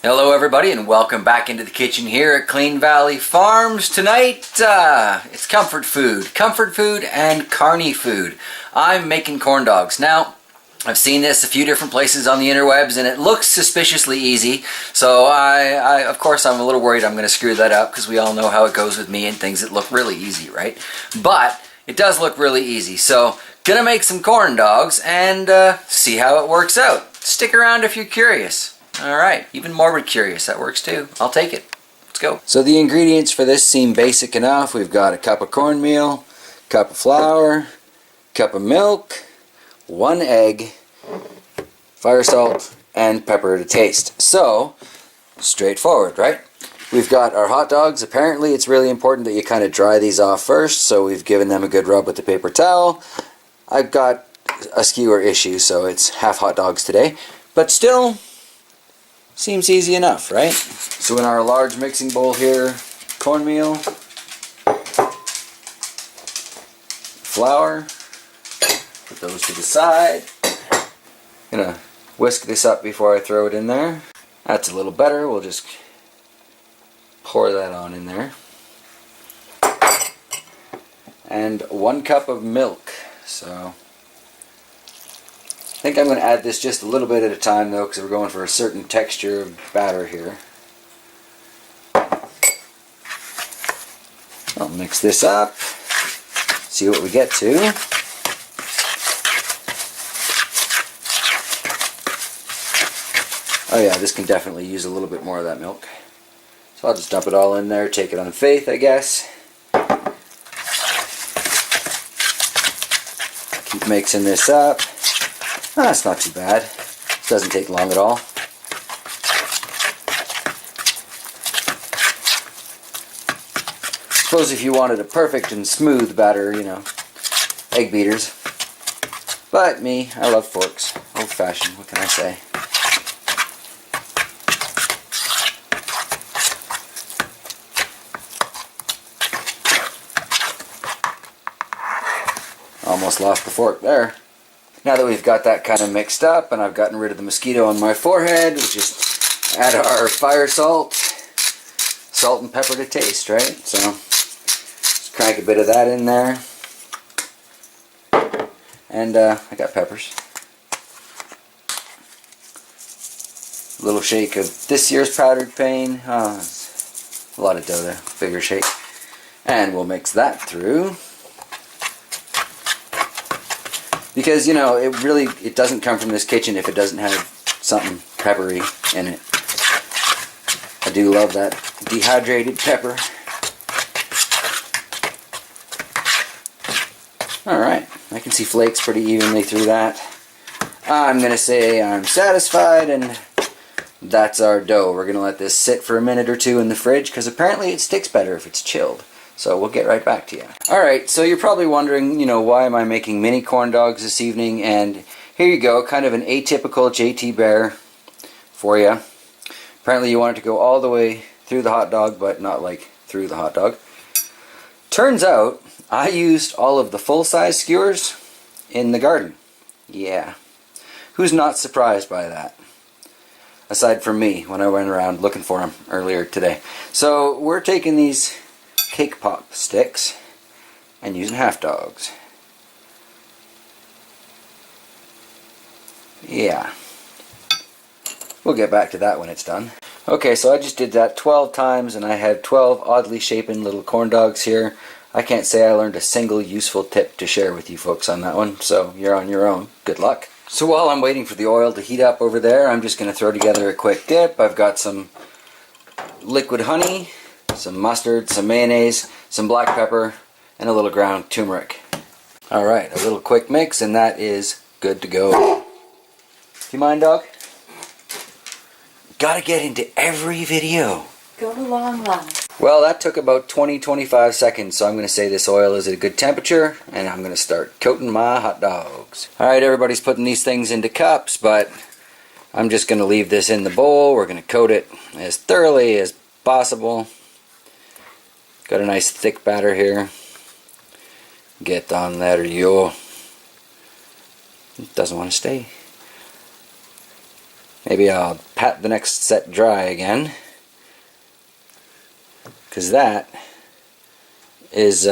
Hello everybody and welcome back into the kitchen here at Clean Valley Farms. Tonight it's comfort food and carny food. I'm making corn dogs. Now I've seen this a few different places on the interwebs and it looks suspiciously easy, so I of course I'm a little worried I'm going to screw that up because we all know how it goes with me and things that look really easy, right? But it does look really easy, so gonna make some corn dogs and see how it works out. Stick around if you're curious. Alright, even morbid curious, that works too. I'll take it. Let's go. So the ingredients for this seem basic enough. We've got a cup of cornmeal, cup of flour, cup of milk, 1 egg, fire salt, and pepper to taste. So, straightforward, right? We've got our hot dogs. Apparently it's really important that you kind of dry these off first, so we've given them a good rub with the paper towel. I've got a skewer issue, so it's half hot dogs today. But still, seems easy enough, right? So in our large mixing bowl here, cornmeal, flour, put those to the side. Gonna whisk this up before I throw it in there. That's a little better. We'll just pour that on in there. And 1 cup of milk. So I think I'm going to add this just a little bit at a time though, because we're going for a certain texture of batter here. I'll mix this up, see what we get to. Oh yeah, this can definitely use a little bit more of that milk. So I'll just dump it all in there, take it on faith, I guess. Keep mixing this up. That's not too bad. It doesn't take long at all. Suppose if you wanted a perfect and smooth batter, you know, egg beaters. But me, I love forks. Old fashioned, what can I say? Almost lost the fork there. Now that we've got that kind of mixed up and I've gotten rid of the mosquito on my forehead, we just add our fire salt, salt and pepper to taste, right? So just crank a bit of that in there. And I got peppers. A little shake of this year's powdered pain. Oh, that's a lot of dough there. Bigger shake. And we'll mix that through. Because, you know, it doesn't come from this kitchen if it doesn't have something peppery in it. I do love that dehydrated pepper. Alright, I can see flakes pretty evenly through that. I'm going to say I'm satisfied, and that's our dough. We're going to let this sit for a minute or two in the fridge, because apparently it sticks better if it's chilled. So we'll get right back to you. Alright, so you're probably wondering, you know, why am I making mini corn dogs this evening? And here you go, kind of an atypical JT Bear for you. Apparently you want it to go all the way through the hot dog, but not like through the hot dog. Turns out, I used all of the full-size skewers in the garden. Yeah. Who's not surprised by that? Aside from me, when I went around looking for them earlier today. So we're taking these cake pop sticks and using half dogs. Yeah. We'll get back to that when it's done. Okay, so I just did that 12 times and I had 12 oddly shapen little corn dogs here. I can't say I learned a single useful tip to share with you folks on that one, so you're on your own. Good luck. So while I'm waiting for the oil to heat up over there, I'm just going to throw together a quick dip. I've got some liquid honey, some mustard, some mayonnaise, some black pepper, and a little ground turmeric. Alright, a little quick mix and that is good to go. Do you mind, dog? Gotta get into every video. Go along, love. Well, that took about 20-25 seconds, so I'm going to say this oil is at a good temperature, and I'm going to start coating my hot dogs. Alright, everybody's putting these things into cups, but I'm just going to leave this in the bowl. We're going to coat it as thoroughly as possible. Got a nice thick batter here. Get on there, yo. It doesn't want to stay. Maybe I'll pat the next set dry again, because that is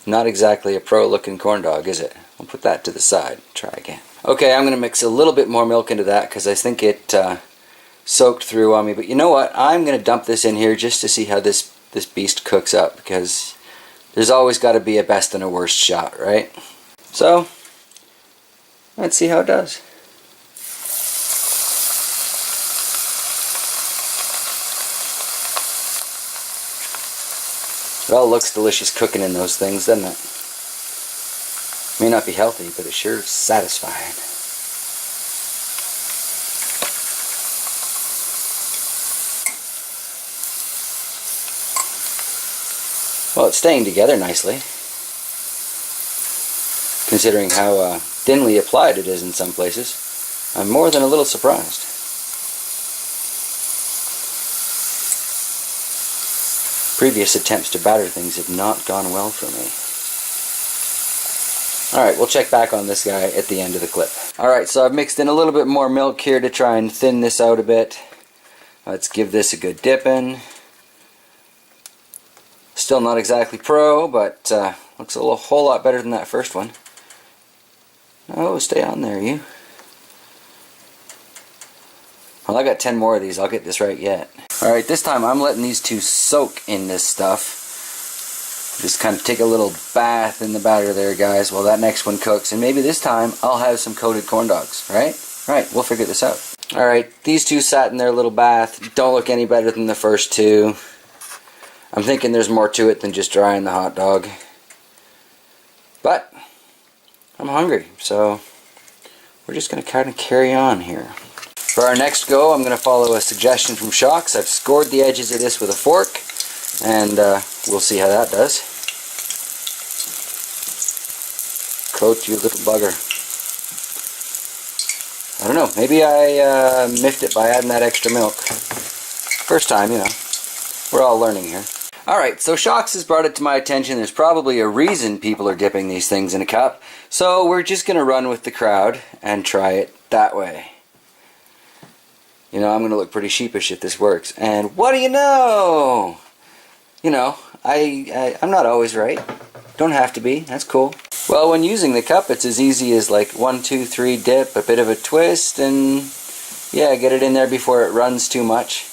not exactly a pro-looking corn dog, is it? I'll put that to the side. Try again. Okay, I'm going to mix a little bit more milk into that because I think it soaked through on me. But you know what? I'm going to dump this in here just to see how this beast cooks up, because there's always got to be a best and a worst shot, right? So, let's see how it does. It all looks delicious cooking in those things, doesn't it? May not be healthy, but it's sure satisfying. Well, it's staying together nicely, considering how thinly applied it is in some places. I'm more than a little surprised. Previous attempts to batter things have not gone well for me. Alright, we'll check back on this guy at the end of the clip. Alright, so I've mixed in a little bit more milk here to try and thin this out a bit. Let's give this a good dip in. Still not exactly pro, but looks a whole lot better than that first one. Oh, stay on there, you. Well, I got 10 more of these. I'll get this right yet. Alright, this time I'm letting these two soak in this stuff. Just kind of take a little bath in the batter there, guys, while that next one cooks. And maybe this time I'll have some coated corn dogs, right? Right, we'll figure this out. Alright, these two sat in their little bath. Don't look any better than the first two. I'm thinking there's more to it than just drying the hot dog. But I'm hungry, so we're just going to kind of carry on here. For our next go, I'm going to follow a suggestion from Shocks. I've scored the edges of this with a fork, and we'll see how that does. Coat, you little bugger. I don't know, maybe I miffed it by adding that extra milk. First time, you know. We're all learning here. Alright, so Shocks has brought it to my attention. There's probably a reason people are dipping these things in a cup. So we're just going to run with the crowd and try it that way. You know, I'm going to look pretty sheepish if this works. And what do you know? You know, I'm not always right. Don't have to be. That's cool. Well, when using the cup, it's as easy as like 1, 2, 3 dip, a bit of a twist, and yeah, get it in there before it runs too much.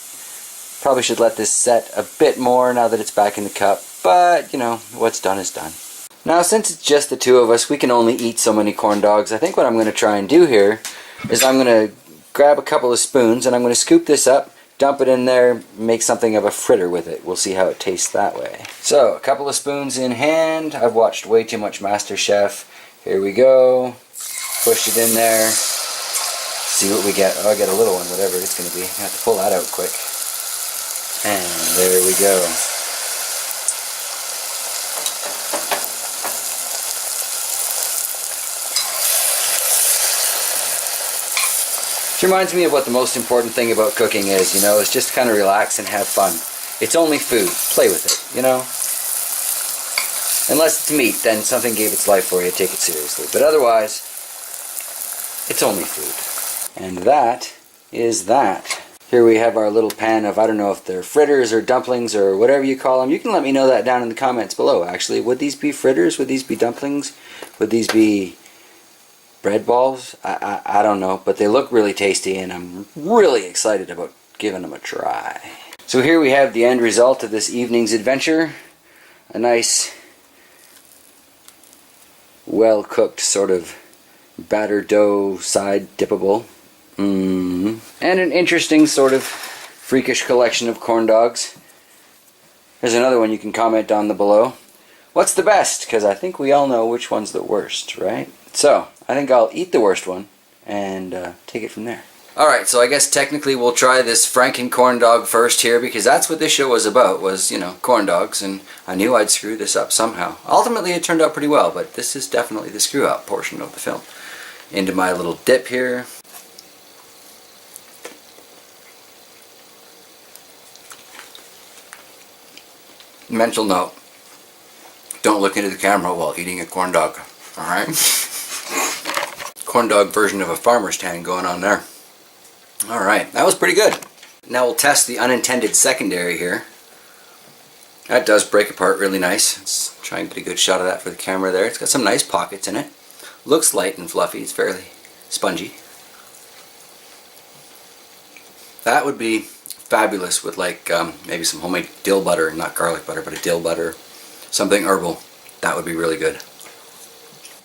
Probably should let this set a bit more now that it's back in the cup, but you know, what's done is done. Now, since it's just the two of us, we can only eat so many corn dogs. I think what I'm going to try and do here is I'm going to grab a couple of spoons and I'm going to scoop this up, dump it in there, make something of a fritter with it. We'll see how it tastes that way. So, a couple of spoons in hand. I've watched way too much MasterChef. Here we go. Push it in there. See what we get. Oh, I get a little one, whatever it's going to be. I have to pull that out quick. And there we go. It reminds me of what the most important thing about cooking is, you know, is just kind of relax and have fun. It's only food. Play with it, you know. Unless it's meat, then something gave its life for you, take it seriously. But otherwise, it's only food. And that is that. Here we have our little pan of, I don't know if they're fritters or dumplings or whatever you call them. You can let me know that down in the comments below, actually. Would these be fritters? Would these be dumplings? Would these be bread balls? I don't know, but they look really tasty and I'm really excited about giving them a try. So here we have the end result of this evening's adventure. A nice, well-cooked sort of batter dough side dippable. And an interesting sort of freakish collection of corn dogs. There's another one you can comment down below. What's the best? Because I think we all know which one's the worst, right? So, I think I'll eat the worst one and take it from there. Alright, so I guess technically we'll try this Franken corn dog first here, because that's what this show was about, was, you know, corn dogs, and I knew I'd screw this up somehow. Ultimately it turned out pretty well, but this is definitely the screw up portion of the film. Into my little dip here. Mental note, don't look into the camera while eating a corn dog, alright? Corn dog version of a farmer's tan going on there. All right, that was pretty good. Now we'll test the unintended secondary here. That does break apart really nice. Let's try and get a good shot of that for the camera there. It's got some nice pockets in it. Looks light and fluffy. It's fairly spongy. That would be fabulous with like maybe some homemade dill butter, not garlic butter, but a dill butter, something herbal. That would be really good.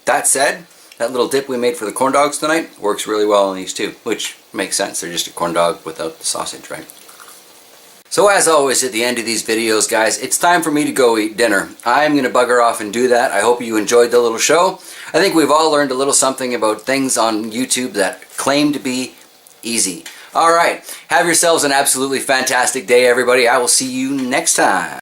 That said, that little dip we made for the corn dogs tonight works really well on these too, which makes sense. They're just a corn dog without the sausage, right? So as always at the end of these videos, guys, it's time for me to go eat dinner. I'm going to bugger off and do that. I hope you enjoyed the little show. I think we've all learned a little something about things on YouTube that claim to be easy. All right, have yourselves an absolutely fantastic day, everybody. I will see you next time.